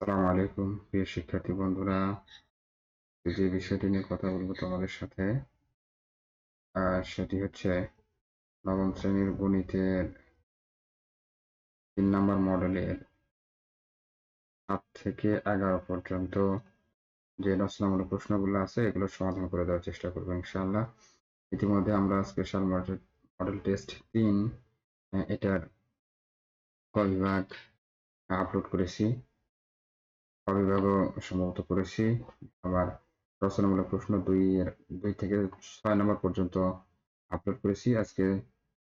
আসসালামু আলাইকুম প্রিয় শিক্ষার্থী বন্ধুরা। যে বিষয়টি নিয়ে কথা বলবো তোমাদের সাথে সেটি হচ্ছে নবম শ্রেণীর গণিতের 3 নম্বর মডেলের 7 থেকে 11 পর্যন্ত যে রচনামূলক প্রশ্নগুলো আছে এগুলো সমাধান করে দেওয়ার চেষ্টা করবো ইনশাআল্লাহ। ইতিমধ্যে আমরা স্পেশাল মডেল টেস্ট 3 এটার ক বিভাগ আপলোড করেছি, ক বিভাগও সম্ভবত করেছি। আবার রচনামূলক প্রশ্ন 2 থেকে 6 নম্বর পর্যন্ত আপলোড করেছি। আজকে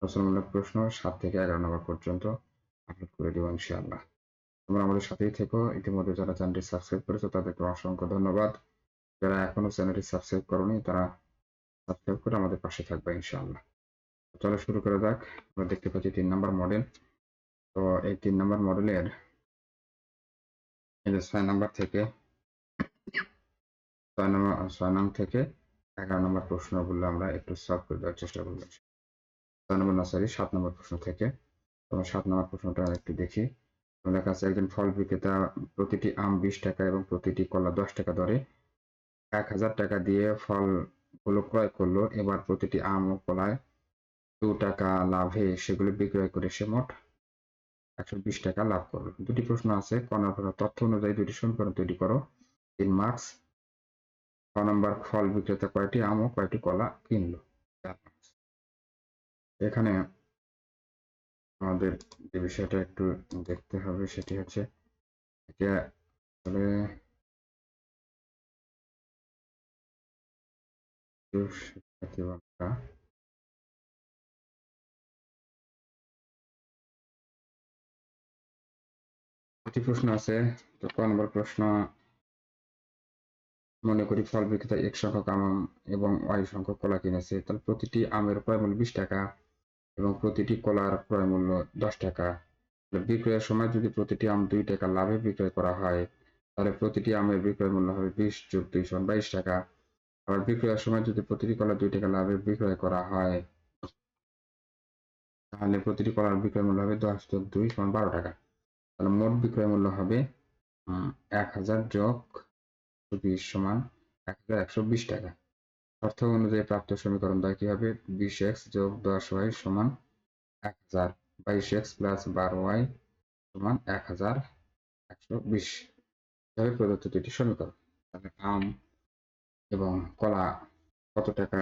রচনামূলক প্রশ্ন 7 থেকে 11 নম্বর পর্যন্ত আপলোড করে দেবো ইনশাআল্লাহ। তোমরা আমাদের সাথেই থেকো। ইতিমধ্যে যারা চ্যানেলটি সাবস্ক্রাইব করেছো তাদেরকে অসংখ্য ধন্যবাদ। যারা এখনো চ্যানেলটি সাবস্ক্রাইব করোনি তারা সাবস্ক্রাইব করে আমাদের পাশে থাকবে ইনশাআল্লাহ। চলো শুরু করা যাক। আমরা দেখতে পাচ্ছি 3 নম্বর মডেল। তো এই 3 নম্বর মডেলের এই যে 6 নম্বর থেকে 6 নং থেকে 11 নম্বর প্রশ্নগুলো আমরা একটু সলভ করে দেওয়ার চেষ্টা করবো। 7 নম্বর প্রশ্ন থেকে। তোমার 7 নম্বর প্রশ্নটা একটু দেখি। তোমাদের কাছে একজন ফল বিক্রেতা প্রতিটি আম 20 টাকা এবং প্রতিটি কলা 10 টাকা দরে 1000 টাকা দিয়ে ফলগুলো ক্রয় করলো। এবার প্রতিটি আম ও কলায় 2 টাকা লাভে সেগুলো বিক্রয় করে সে মোট 120 টাকা লাভ করলো। দুটি প্রশ্ন আছে। ক নম্বর তথ্য অনুযায়ী দুটি সমীকরণ তৈরি করো। 3 মার্কস। ক নম্বর ফল বিক্রেতা কয়টি আম ও কয়টি কলা কিনলো। 4 মার্কস। এখানে আমাদের যে বিষয়টা একটু দেখতে হবে সেটি হচ্ছে এটা আসলে শিক্ষার্থী বন্ধুরা একটি প্রশ্ন আছে। তো ক নম্বর প্রশ্ন, মনে করি ফল বিক্রেতা এক সংখ্যক আম এবং ওয়াই সংখ্যক কলা কিনেছে, তাহলে প্রতিটি আমের ক্রয় মূল্য 20 টাকা এবং প্রতিটি কলার ক্রয় মূল্য 10 টাকা। বিক্রয়ের সময় যদি প্রতিটি আম 2 টাকা লাভে বিক্রয় করা হয় তাহলে প্রতিটি আমের বিক্রয় মূল্য হবে 20 যোগ 2 সমান 22 টাকা। আবার বিক্রয়ের সময় যদি প্রতিটি কলা 2 টাকা লাভে বিক্রয় করা হয় তাহলে প্রতিটি কলার বিক্রয় মূল্য হবে 10 যোগ 2 সমান 12 টাকা। তাহলে মোট বিক্রয় মূল্য হবে 1000 যোগ 20 সমান 1120 টাকা। অর্থ অনুযায়ী প্রাপ্ত সমীকরণ দ্বয় কি হবে? 20x যোগ 10y সমান 1000, 22x প্লাস 12y সমান 1120 এভাবে প্রদত্ত দুটি সমীকরণ। তাহলে আম এবং কলা কত টাকা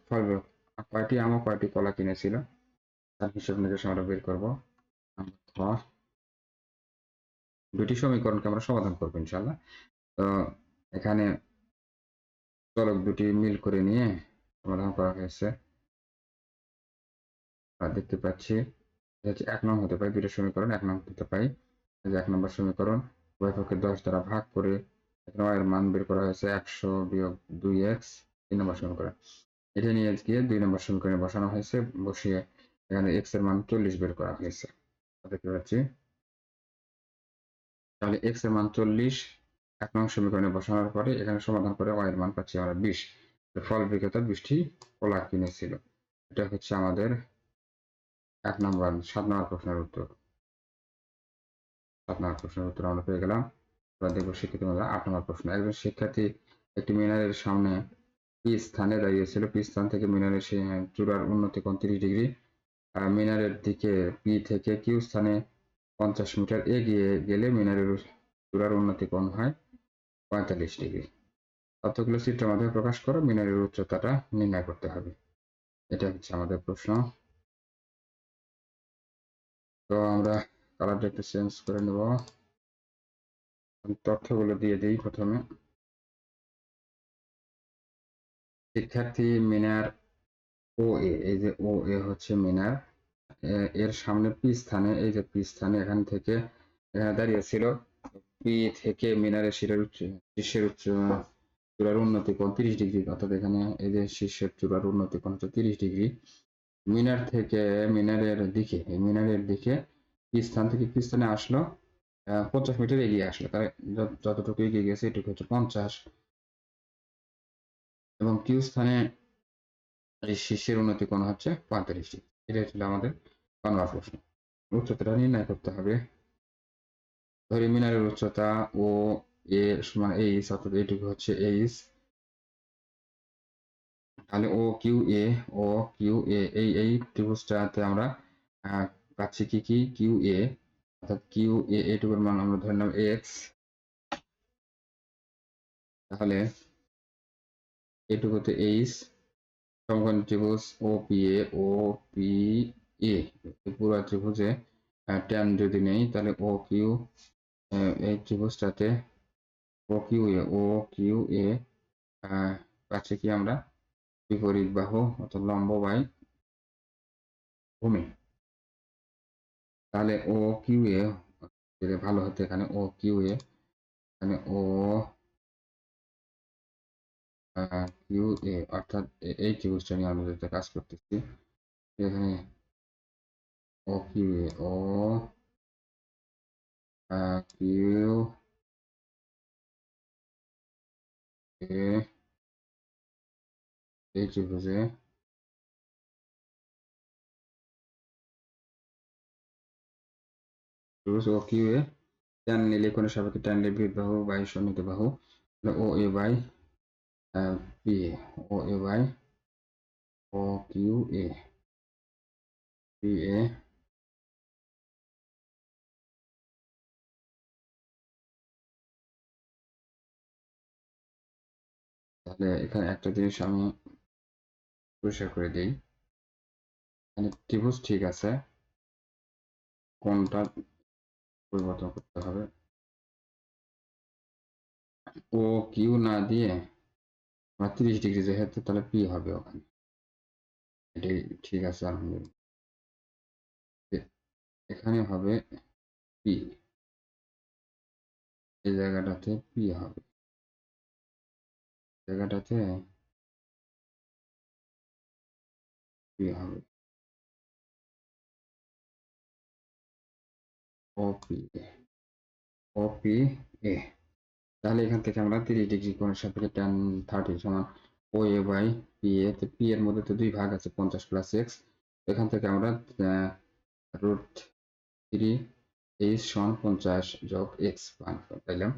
ফল কয়টি আম ও কয়টি কলা কিনেছিল তার হিসাব নিকেশ আমরা বের করবো। দুটি সমীকরণকে আমরা সমাধান করবো ইনশাল্লাহ। তো এখানে চলক দুটি মিল করে নিয়ে সমাধান করা হয়েছে। দেখতে পাচ্ছি হচ্ছে 1 নং হতে পারে, দুটো সমীকরণ 1 নং হতে পাই। 1 নম্বর সমীকরণ উভয় পক্ষে 10 দ্বারা ভাগ করে এখানে y এর মান বের করা হয়েছে 100 বিয়োগ 2x। 3 নম্বর সমীকরণ এটা নিয়ে গিয়ে 2 নম্বর সমীকরণে বসানো হয়েছে, বসিয়ে এখানে x এর মান 40 বের করা হয়েছে। দেখতে পাচ্ছি তাহলে x এর মান 40 1 নং সমীকরণে বসানোর পরে এখানে সমাধান করে y এর মান পাচ্ছি আমরা 20। ফল বিক্রেতা 20টি কলা কিনেছিল। এটা হচ্ছে আমাদের 7 নম্বর প্রশ্নের উত্তর। 7 নম্বর প্রশ্নের উত্তর আমরা পেয়ে গেলাম। এবার দেখবো শিক্ষার্থী বন্ধুরা 8 নম্বর প্রশ্ন। একজন শিক্ষার্থী একটি মিনারের সামনে পি স্থানে দাঁড়িয়েছিল। পি স্থান থেকে মিনারের চূড়ার উন্নতি কোণ 30 ডিগ্রি। মিনারের দিকে পি থেকে কিউ স্থানে 50 মিটার এগিয়ে গেলে মিনারের চূড়ার উন্নতি কোণ হয় 45 ডিগ্রি। তথ্যগুলো চিত্রের মাধ্যমে প্রকাশ করো। মিনারের উচ্চতাটা নির্ণয় করতে হবে। এটা হচ্ছে আমাদের প্রশ্ন। তো আমরা কালারটা একটু চেঞ্জ করে নেব। তথ্যগুলো দিয়ে দিই প্রথমে। শিক্ষার্থী মিনার ও এ, এই যে ও এ হচ্ছে মিনার, এর সামনে পি স্থানে, এই যে পি স্থানে এখান থেকে এখানে দাঁড়িয়ে ছিল। পি থেকে মিনারের শীর্ষের চূড়ার উন্নতি কোণ 30 ডিগ্রি, অর্থাৎ এখানে এই যে শীর্ষের চূড়ার উন্নতি কোণ হচ্ছে 30 ডিগ্রি। মিনার থেকে মিনারের দিকে পি স্থান থেকে পি স্থানে আসলো 50 মিটার এগিয়ে আসলো, তাই যতটুকু এগিয়ে গেছে এটুকু হচ্ছে 50 এবং কিউ স্থানে এই শীর্ষের উন্নতি কোণ হচ্ছে 45 ডিগ্রি। এটা ছিল আমাদের বাংলা প্রশ্ন। উচ্চতাটা নির্ণয় করতে হবে। ধরি মিনারের উচ্চতা ও এ সমান এইচ, অর্থাৎ এইটুকু হচ্ছে এইচ। তাহলে ও কিউ এ এই ত্রিভুজটাতে আমরা পাচ্ছি কি কি কিউ এ, অর্থাৎ কিউ এ এইটুকুর মান আমরা ধরে নিলাম এক্স। তাহলে এইটুকুতে এইচ, সমকোণী ত্রিভুজ ও পি এ, পুরো ত্রিভুজে ট্যান যদি নেই তাহলে ও কিউ, এই ত্রিভুজটাতে ও কিউ এ পাচ্ছি কি আমরা বিপরীত বাহু অর্থাৎ লম্ব বাই ভূমি। তাহলে ও কিউ এ যদি ভালো হতো এখানে ও কিউ এ, এখানে ও কিউ এ অর্থাৎ এই ত্রিভুজটা নিয়ে আমরা যেটা কাজ করতেছি এখানে ও কিউ এ কিউ এ এই ত্রিভুজে ত্রিভুজ ও কিউ এ tan নিলে কোণের সাপেক্ষে tan নিলে বিপরীত বাহু বাই সন্নিহিত বাহু O A by P A, O A by O Q A P A. তাহলে এখানে একটা জিনিস আমি পরিষ্কার করে দিই, এখানে ত্রিভুজ ঠিক আছে, কোণটা পরিবর্তন করতে হবে। ও কিউ না দিয়ে আমার 30 ডিগ্রি যেহেতু তাহলে পি হবে ওখানে, এটাই ঠিক আছে আলহামদুলিল্লাহ। এখানে হবে পি, এই জায়গাটাতে পি হবে, জায়গাটাতে পি হবে O P O P A. তাহলে এখান থেকে আমরা 30 ডিগ্রি কোণের সাপেক্ষে tan 30 সমান ও এ বাই পি এ, তো পি এর মধ্যে তো দুই ভাগ আছে 50 প্লাস এক্স, এখান থেকে আমরা রুট 3 এইচ সমান 50 যোগ এক্স পাইলাম।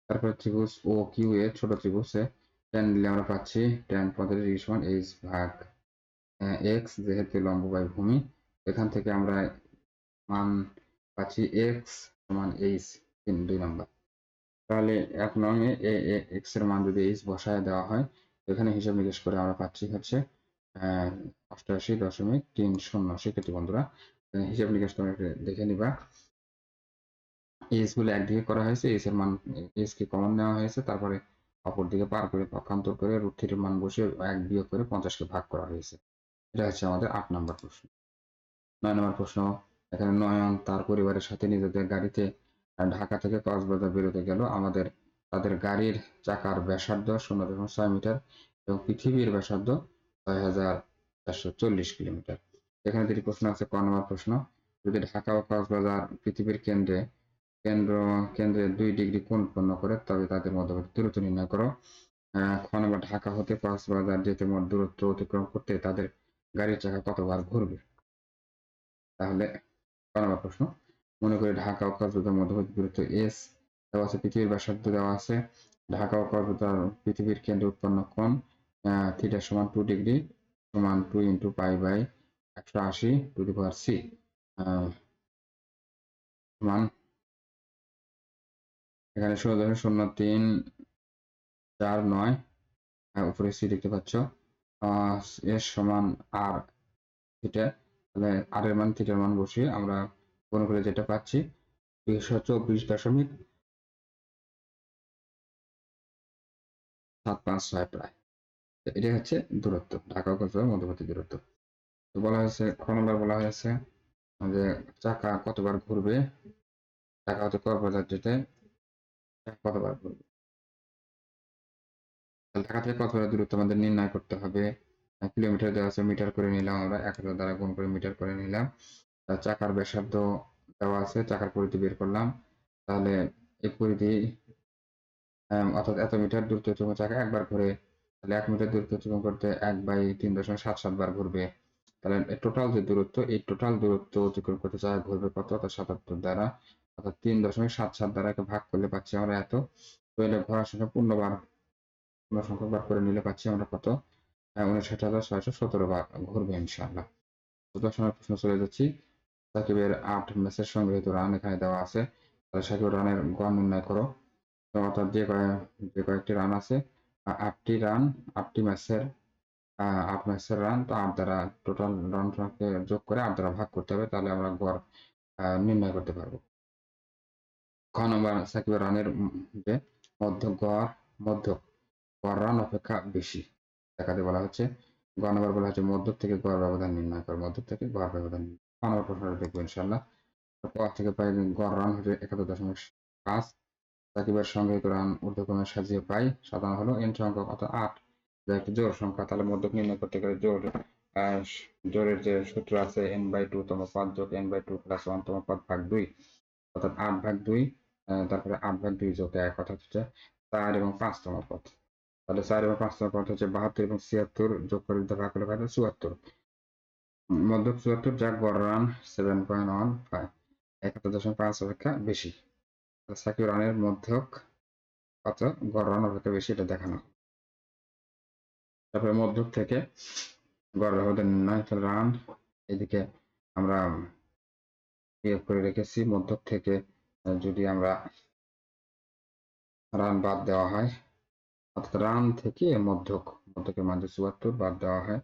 তারপরে ত্রিভুজ ও কিউ এ ছোট ত্রিভুজে tan নিলে আমরা পাচ্ছি tan 45 ডিগ্রি সমান এইচ ভাগ এক্স, যেহেতু লম্ব বাই ভূমি এখান থেকে আমরা মান পাচ্ছি এক্স সমান এইচ 2 নম্বর। তাহলে 1 নং এ এক্স এর মান যদি এইচ বসায় দেওয়া হয় এখানে হিসাব নিকেশ করে আমরা পাচ্ছি হচ্ছে 88.30। সেক্ষেত্রে বন্ধুরা হিসাব নিকেশ করে দেখে নিবা, এইচ গুলো একদিকে করা হয়েছে, এইচ এর মান এইচ কে কমন নেওয়া হয়েছে, তারপরে অপর দিকে পার করে পক্ষান্তর করে √3 এর মান বসিয়ে 1 বিয়োগ করে 50 কে ভাগ করা হয়েছে। এটা হচ্ছে আমাদের 8 নম্বর প্রশ্ন। 9 নম্বর প্রশ্ন, এখানে নয়ন তার পরিবারের সাথে নিজেদের গাড়িতে ঢাকা থেকে কক্সবাজার বেরোতে গেল। তাদের গাড়ির চাকার ব্যাসার্ধ 0.6 মিটার এবং পৃথিবীর ব্যাসার্ধ 6,440 কিলোমিটার। এখানে দুটি প্রশ্ন আছে। ক নম্বর প্রশ্ন, যদি ঢাকা ও কক্সবাজার পৃথিবীর কেন্দ্রে 2 ডিগ্রি কোণ উৎপন্ন করে তবে তাদের মধ্যবর্তী দূরত্ব নির্ণয় করো। খ নম্বর, ঢাকা হতে কক্সবাজার যেতে মোট দূরত্ব অতিক্রম করতে তাদের গাড়ির চাকা কতবার ঘুরবে। তাহলে ক নম্বর প্রশ্ন, মনে করি ঢাকা ও কক্সবাজার মধ্যবর্তী দূরত্ব এস দেওয়া আছে, পৃথিবীর ব্যাসার্ধ দেওয়া আছে, ঢাকা ও কক্সবাজার পৃথিবীর কেন্দ্রে উৎপন্ন কোণ থিটা সমান 2 ডিগ্রি সমান 2 into pi by 180 to the power c সমান এখানে 0.0349 উপরে সি দেখতে পাচ্ছ, এস সমান আর থিটা, তাহলে আর এর মান থিটার মান বসিয়ে আমরা গুণ করে যেটা পাচ্ছি 224.756 প্রায়। এটা হচ্ছে দূরত্ব, ঢাকা ও কক্সবাজার মধ্যবর্তী দূরত্ব। তো বলা হয়েছে খ নম্বর বলা হয়েছে যে চাকা কতবার ঘুরবে, ঢাকা হতে কক্সবাজার যেতে কতবার ঘুরবে। ঢাকা থেকে কক্সবাজার দূরত্ব আমাদের নির্ণয় করতে হবে, কিলোমিটার দেওয়া আছে, মিটার করে নিলাম, আমরা 1000 দ্বারা গুণ করে মিটার করে নিলাম। চাকার ব্যাসার্ধ দেওয়া আছে, চাকার পরিধি বের করলাম, তাহলে এই পরিধি অর্থাৎ এত মিটার দূরত্ব অতিক্রম চাকা একবার ঘুরে, তাহলে 1 মিটার দূরত্ব অতিক্রম করতে 1/3.77 বার ঘুরবে। তাহলে টোটাল যে দূরত্ব, এই টোটাল দূরত্ব অতিক্রম করতে চাকা ঘুরবে কত, অর্থাৎ 77 দ্বারা অর্থাৎ 3.77 দ্বারা একে ভাগ করলে পাচ্ছি আমরা এত। তো এটা ঘোড়ার সংখ্যা পূর্ণ সংখ্যক বার করে নিলে পাচ্ছি আমরা কত, 59,617 বার ঘুরবে ইনশাআল্লাহ। তো 10 নম্বর প্রশ্ন চলে যাচ্ছি। সাকিবের 8 ম্যাচের সংগৃহীত রান এখানে দেওয়া আছে। তাহলে সাকিবের রানের গড় নির্ণয় করো। তো অর্থাৎ যে কয়েকটি রান আছে, 8টি রান, 8টি ম্যাচের 8 ম্যাচের রান, তো 8 দ্বারা টোটাল রান সংখ্যা যোগ করে 8 দ্বারা ভাগ করতে হবে, তাহলে আমরা গড় নির্ণয় করতে পারবো। খ নম্বর, সাকিবের রানের যে মধ্য গড় রান অপেক্ষা বেশি দেখাতে বলা হচ্ছে। গ নম্বর বলা হচ্ছে মধ্য থেকে গড় ব্যবধান নির্ণয় করে, মধ্য থেকে গড় ব্যবধান। খ নম্বর প্রশ্নটা দেখবো ইনশাল্লাহ। ক থেকে পাই গড় রান হচ্ছে 71.5। সাকিবের সংগৃহীত রান ঊর্ধ্বক্রমে সাজিয়ে পাই, সাধারণ হলো এন সংখ্যক অর্থাৎ 8, যা একটি জোড় সংখ্যা। তাহলে মধ্যক নির্ণয় করতে গেলে জোড়ের যে সূত্র আছে n/2 তম পদ যোগ n/2 প্লাস 1 তম পদ ভাগ 2, অর্থাৎ 8/2, তারপরে 8/2 যোগ 1, অর্থাৎ হচ্ছে 4 এবং 5 তম পদ। তাহলে 4 এবং 5 তম পদ হচ্ছে 72 এবং 76 যোগ করে দিতে ভাগ করলে পাই 74। মধ্যক 74, যা গড় রান 7.15, 71.5 অপেক্ষা বেশি। সাকিব রানের মধ্যক কত, গড় রান অপেক্ষা বেশি, এটা দেখানো। তারপরে মধ্যক থেকে গড় ব্যবধান নির্ণয়, রান এদিকে আমরা বিয়োগ করে রেখেছি। মধ্যক থেকে যদি আমরা রান বাদ দেওয়া হয়, অর্থাৎ রান থেকে মধ্যকের মান 74 বাদ দেওয়া হয়,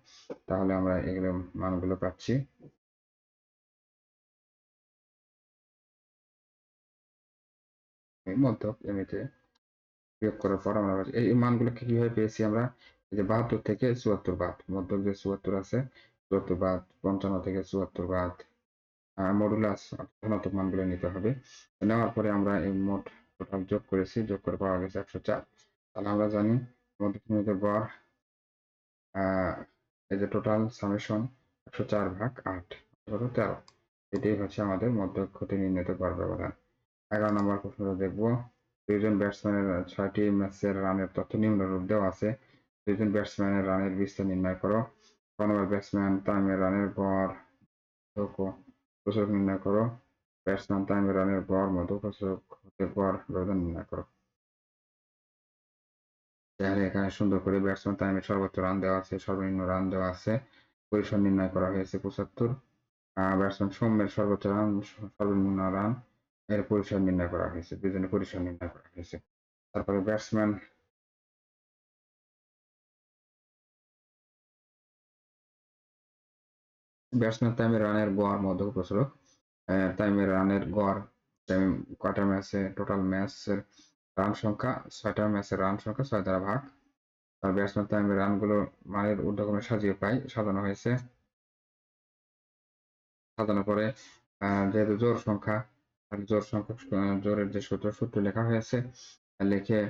তাহলে আমরা এগুলো মানগুলো পাচ্ছি। মধ্যক এমনিতে বিয়োগ করার পর আমরা এই মানগুলোকে কিভাবে পেয়েছি আমরা, এই যে 72 থেকে 74 বাদ, মধ্যক যে 74 আছে 74 বাদ, 55 থেকে 74 বাদ, মডুলাস ধনাত্মক মানগুলো নিতে হবে। নেওয়ার পরে আমরা এই মোট টোটাল যোগ করেছি, যোগ করে পাওয়া গেছে 104। তাহলে আমরা জানি মধ্যক গড়, এই যে টোটাল সামেশন 104/8 কত, 13। এটাই হচ্ছে আমাদের মধ্যক ক্ষতি নির্ণীত গড় ব্যবধান। 11 নম্বর প্রশ্নটা দেখবো। দুইজন ব্যাটসম্যানের 6টি ম্যাচের রানের তথ্য নিম্নরূপ দেওয়া আছে। দুইজন ব্যাটসম্যানের রানের বিস্তার নির্ণয় করো। ক নম্বর, ব্যাটসম্যান তামিমের রানের গড় প্রচুর নির্ণয় করো। ব্যাটসম্যান তামিমের রানের গড় মধ্য গড় ব্যবধান নির্ণয় করো। তাহলে এখানে সুন্দর করে ব্যাটসম্যান তামিমের সর্বোচ্চ রান দেওয়া আছে, সর্বনিম্ন রান দেওয়া আছে, পরিসর নির্ণয় করা হয়েছে 75। ব্যাটসম্যান সৌম্যের সর্বোচ্চ রান, সর্বনিম্ন রান, এর পরিসর নির্ণয় করা হয়েছে, দুজনের পরিসর নির্ণয় করা হয়েছে। তারপরে ব্যাটসম্যান তামিমের রানের গড় মধ্য প্রসারক। তামিমের রানের গড়, তামিম কয়টা ম্যাচে টোটাল ম্যাচের রান সংখ্যা, 6টা ম্যাচের রান সংখ্যা 6 দ্বারা ভাগ। আর ব্যাটসম্যান তামিমের রানগুলো মানের ঊর্ধ্বক্রমে সাজিয়ে পাই, সাজানো হয়েছে। সাজানোর পরে যেহেতু জোড় সংখ্যা, জোরের যে সূত্র লেখা হয়েছে, লিখে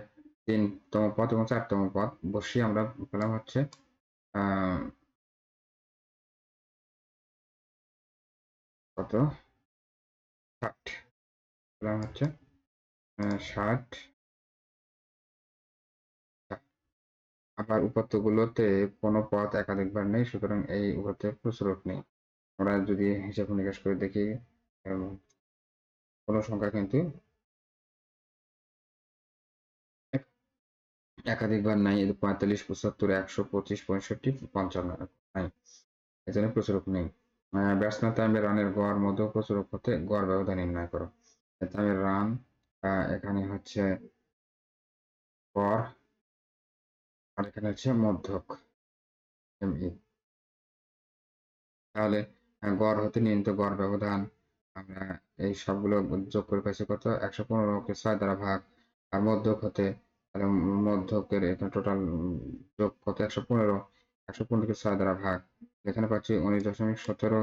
3তম পদ এবং 4তম পদ বসিয়ে আমরা পেলাম হচ্ছে কত, 60 পেলাম হচ্ছে 60। আবার উপাত্তগুলোতে কোনো পদ একাধিকবার নেই, সুতরাং এই উপাত্তে প্রচুরক নেই। আমরা যদি হিসাব নিকাশ করে দেখি, কোনো সংখ্যা কিন্তু একাধিকবার নাই। 45, 75, 100, 25, 65, 55 নাই, এজন্য প্রচুরক নেই। ব্যাটসম্যান তামিমের রানের গড় মধ্য প্রচুরক হতে গড় ব্যবধান নির্ণয় করো। তামিমের রান এখানে হচ্ছে গড়, আর এখানে হচ্ছে মধ্যক এমই। তাহলে গড় হতে নির্ণীত গড় ব্যবধান আমরা এই সবগুলো যোগ করে পাইছি কত, 115কে 6 দ্বারা ভাগ। আর মধ্যক হতে, তাহলে মধ্যকের এখানে টোটাল যোগ কত, 115, 115কে 6 দ্বারা ভাগ, এখানে পাচ্ছি 19.17,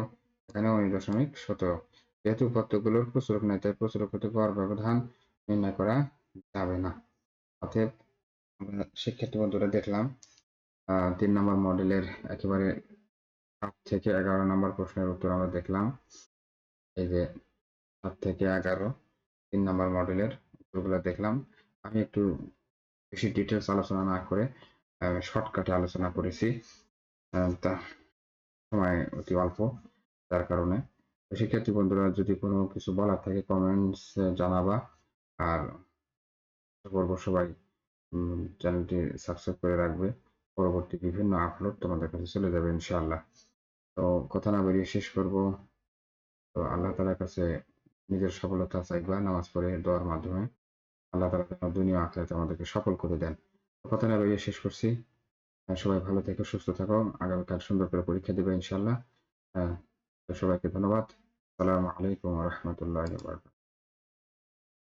এখানে 19.17। যেহেতু উপাত্তগুলোর প্রচুরক নেই, তাই প্রচুরক হতে গড় ব্যবধান নির্ণয় করা যাবে না। অতএব আমরা শিক্ষার্থী বন্ধুরা দেখলাম 3 নম্বর মডেলের একেবারে 7 থেকে 11 নম্বর প্রশ্নের উত্তর আমরা দেখলাম। এই যে 7 থেকে 11 3 নম্বর মডেলের উত্তরগুলো দেখলাম। আমি একটু বেশি ডিটেলস আলোচনা না করে শর্টকাটে আলোচনা করেছি, তা সময় অতি অল্প, যার কারণে শিক্ষার্থী বন্ধুরা, যদি কোনো কিছু বলার থাকে কমেন্টস জানাবা। আর আশা করবো সবাই চ্যানেলটি সাবস্ক্রাইব করে রাখবে। পরবর্তী বিভিন্ন আপলোড তোমাদের কাছে চলে যাবে ইনশাআল্লাহ। তো কথা না বেরিয়ে শেষ করব। তো আল্লাহ তাআলার কাছে নিজের সফলতা চাইবা নামাজ পড়ে দোয়ার মাধ্যমে। আল্লাহ তাআলা যেন দুনিয়া ও আখিরাতে আমাদেরকে সফল করে দেন। তো কথা না বেরিয়ে শেষ করছি। সবাই ভালো থেকো, সুস্থ থাকো। আগামীকাল সুন্দর করে পরীক্ষা দিবে ইনশাআল্লাহ। তো সবাইকে ধন্যবাদ। আসসালামু আলাইকুম ওয়া রাহমাতুল্লাহি ওয়া বারাকাতুহু।